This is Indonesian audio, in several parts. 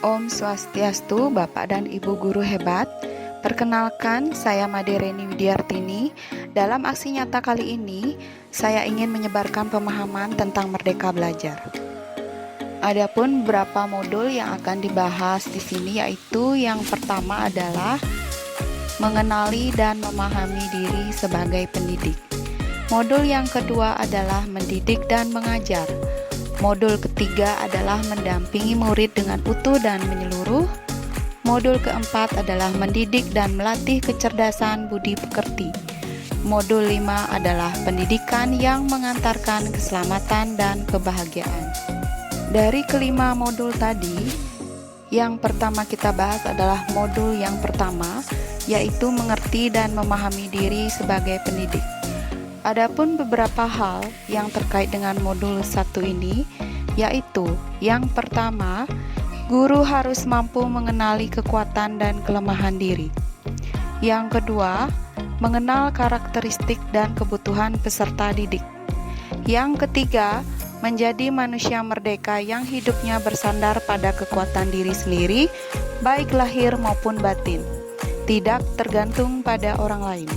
Om Swastiastu, Bapak dan Ibu guru hebat. Perkenalkan, saya Made Reni Widiartini. Dalam aksi nyata kali ini, saya ingin menyebarkan pemahaman tentang merdeka belajar. Adapun beberapa modul yang akan dibahas di sini, yaitu yang pertama adalah mengenali dan memahami diri sebagai pendidik. Modul yang kedua adalah mendidik dan mengajar. Modul ketiga adalah mendampingi murid dengan utuh dan menyeluruh. Modul keempat adalah mendidik dan melatih kecerdasan budi pekerti. Modul 5 adalah pendidikan yang mengantarkan keselamatan dan kebahagiaan. Dari kelima modul tadi, yang pertama kita bahas adalah modul yang pertama, yaitu mengerti dan memahami diri sebagai pendidik. Adapun beberapa hal yang terkait dengan modul 1 ini, yaitu yang pertama, guru harus mampu mengenali kekuatan dan kelemahan diri. Yang kedua, mengenal karakteristik dan kebutuhan peserta didik. Yang ketiga, menjadi manusia merdeka yang hidupnya bersandar pada kekuatan diri sendiri, baik lahir maupun batin, tidak tergantung pada orang lain.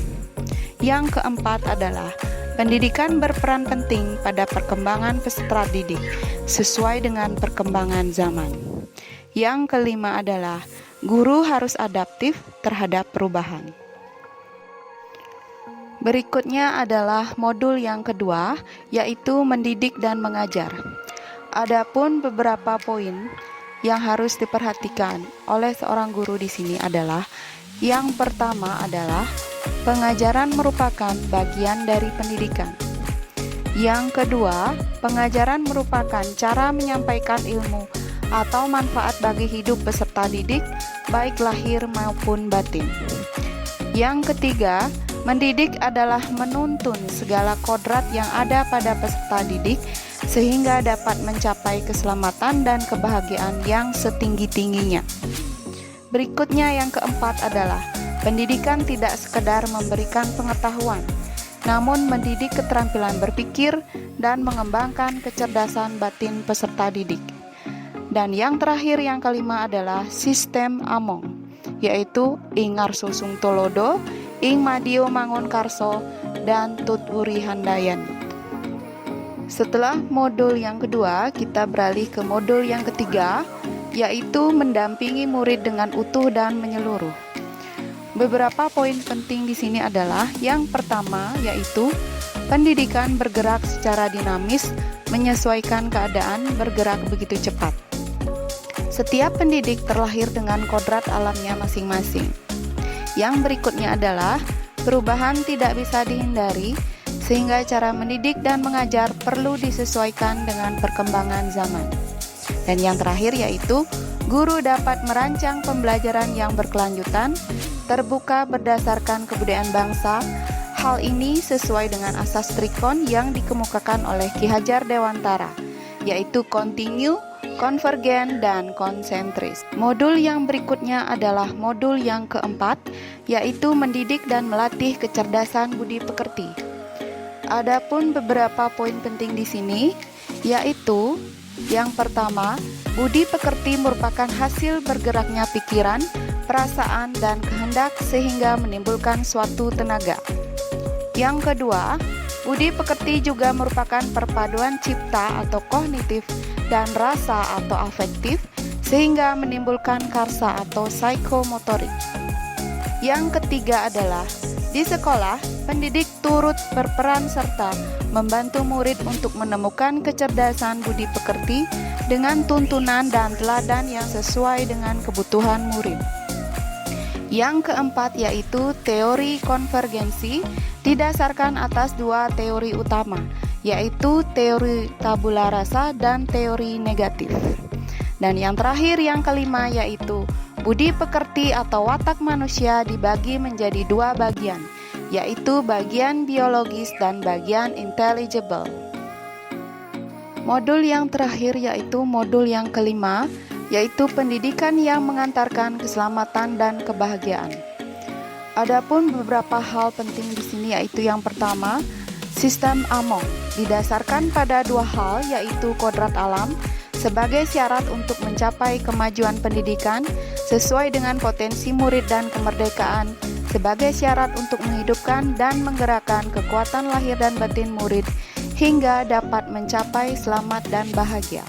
Yang keempat adalah pendidikan berperan penting pada perkembangan peserta didik sesuai dengan perkembangan zaman. Yang kelima adalah guru harus adaptif terhadap perubahan. Berikutnya adalah modul yang kedua, yaitu mendidik dan mengajar. Adapun beberapa poin yang harus diperhatikan oleh seorang guru di sini adalah yang pertama adalah pengajaran merupakan bagian dari pendidikan. Yang kedua, pengajaran merupakan cara menyampaikan ilmu atau manfaat bagi hidup peserta didik, baik lahir maupun batin. Yang ketiga, mendidik adalah menuntun segala kodrat yang ada pada peserta didik sehingga dapat mencapai keselamatan dan kebahagiaan yang setinggi-tingginya. Berikutnya yang keempat adalah pendidikan tidak sekedar memberikan pengetahuan, namun mendidik keterampilan berpikir dan mengembangkan kecerdasan batin peserta didik. Dan yang terakhir yang kelima adalah sistem Among, yaitu ing ngarso sung tolodo, ing madio mangun karso, dan tutwuri handayan. Setelah modul yang kedua, kita beralih ke modul yang ketiga, yaitu mendampingi murid dengan utuh dan menyeluruh. Beberapa poin penting di sini adalah yang pertama, yaitu pendidikan bergerak secara dinamis, menyesuaikan keadaan, bergerak begitu cepat. Setiap pendidik terlahir dengan kodrat alamnya masing-masing. Yang berikutnya adalah perubahan tidak bisa dihindari, sehingga cara mendidik dan mengajar perlu disesuaikan dengan perkembangan zaman. Dan yang terakhir yaitu guru dapat merancang pembelajaran yang berkelanjutan, terbuka berdasarkan kebudayaan bangsa. Hal ini sesuai dengan asas Trikon yang dikemukakan oleh Ki Hajar Dewantara, yaitu kontinu, konvergen, dan konsentris. Modul yang berikutnya adalah modul yang keempat, yaitu mendidik dan melatih kecerdasan budi pekerti. Adapun beberapa poin penting di sini, yaitu yang pertama, budi pekerti merupakan hasil bergeraknya pikiran, perasaan, dan kehendak sehingga menimbulkan suatu tenaga. Yang kedua, budi pekerti juga merupakan perpaduan cipta atau kognitif dan rasa atau afektif sehingga menimbulkan karsa atau psikomotorik. Yang ketiga adalah di sekolah, pendidik turut berperan serta membantu murid untuk menemukan kecerdasan budi pekerti dengan tuntunan dan teladan yang sesuai dengan kebutuhan murid. Yang keempat yaitu teori konvergensi didasarkan atas dua teori utama, yaitu teori tabula rasa dan teori negatif. Dan yang terakhir yang kelima yaitu budi pekerti atau watak manusia dibagi menjadi dua bagian, yaitu bagian biologis dan bagian intelligible. Modul yang terakhir yaitu modul yang kelima, yaitu pendidikan yang mengantarkan keselamatan dan kebahagiaan. Adapun beberapa hal penting di sini yaitu yang pertama, sistem Among didasarkan pada dua hal yaitu kodrat alam sebagai syarat untuk mencapai kemajuan pendidikan sesuai dengan potensi murid dan kemerdekaan sebagai syarat untuk menghidupkan dan menggerakkan kekuatan lahir dan batin murid hingga dapat mencapai selamat dan bahagia.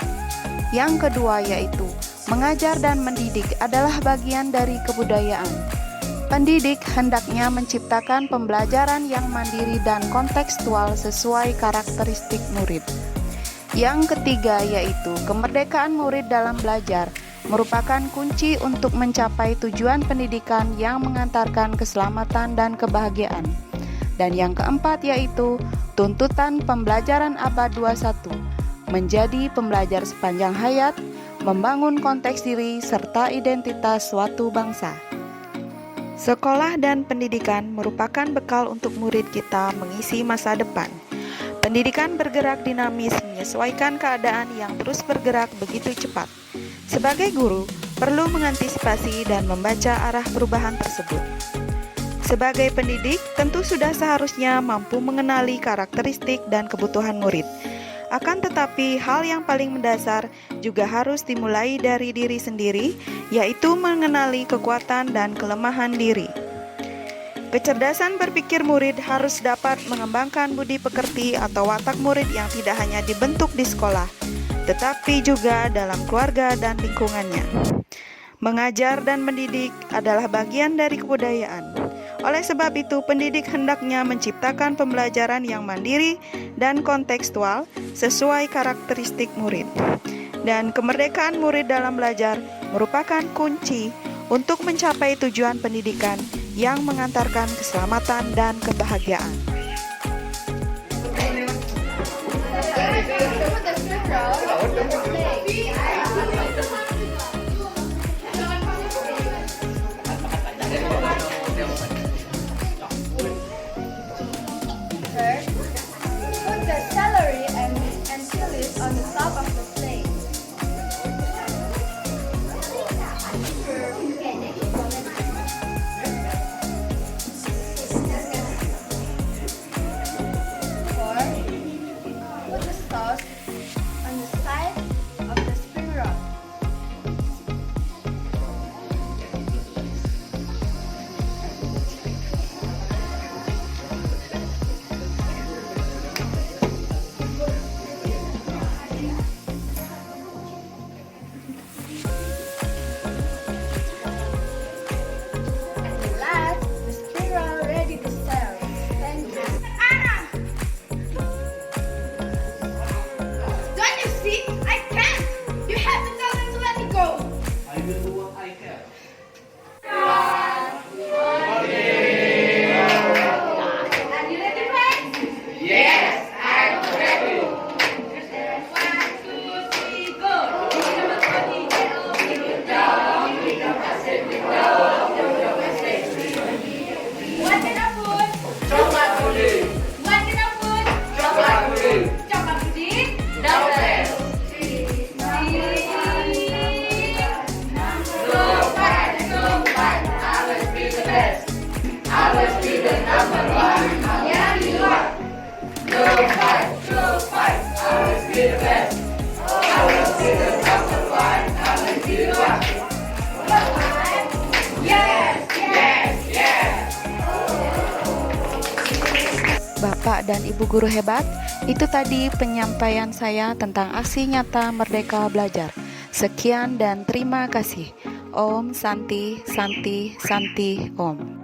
Yang kedua yaitu mengajar dan mendidik adalah bagian dari kebudayaan. Pendidik hendaknya menciptakan pembelajaran yang mandiri dan kontekstual sesuai karakteristik murid. Yang ketiga yaitu kemerdekaan murid dalam belajar merupakan kunci untuk mencapai tujuan pendidikan yang mengantarkan keselamatan dan kebahagiaan. Dan yang keempat yaitu tuntutan pembelajaran abad 21, menjadi pembelajar sepanjang hayat, membangun konteks diri serta identitas suatu bangsa. Sekolah dan pendidikan merupakan bekal untuk murid kita mengisi masa depan. Pendidikan bergerak dinamis menyesuaikan keadaan yang terus bergerak begitu cepat. Sebagai guru, perlu mengantisipasi dan membaca arah perubahan tersebut. Sebagai pendidik, tentu sudah seharusnya mampu mengenali karakteristik dan kebutuhan murid. Akan tetapi, hal yang paling mendasar juga harus dimulai dari diri sendiri, yaitu mengenali kekuatan dan kelemahan diri. Kecerdasan berpikir murid harus dapat mengembangkan budi pekerti atau watak murid yang tidak hanya dibentuk di sekolah, tetapi juga dalam keluarga dan lingkungannya. Mengajar dan mendidik adalah bagian dari kebudayaan. Oleh sebab itu, pendidik hendaknya menciptakan pembelajaran yang mandiri dan kontekstual sesuai karakteristik murid. Dan kemerdekaan murid dalam belajar merupakan kunci untuk mencapai tujuan pendidikan yang mengantarkan keselamatan dan kebahagiaan. Put the celery and chilies on the top of the plate. Or put the sauce on the side of the spring roll. Last, the spring roll ready to serve. Thank you. Anna! Don't you see? I can't! You have to tell them to let me go! I will do what I can. Are you ready, friends? Yes! What can I put? Coklat puding! What can I put? Coklat puding! Coklat puding? Downstairs! Always be the best! Always be the number one! Yeah, you are. Go fight! Always be the best! Always be the number one! Always be the one! Yes, Yes! Yes! Bapak dan Ibu guru hebat, itu tadi penyampaian saya tentang aksi nyata Merdeka Belajar. Sekian dan terima kasih. Om Santi Santi Santi Om.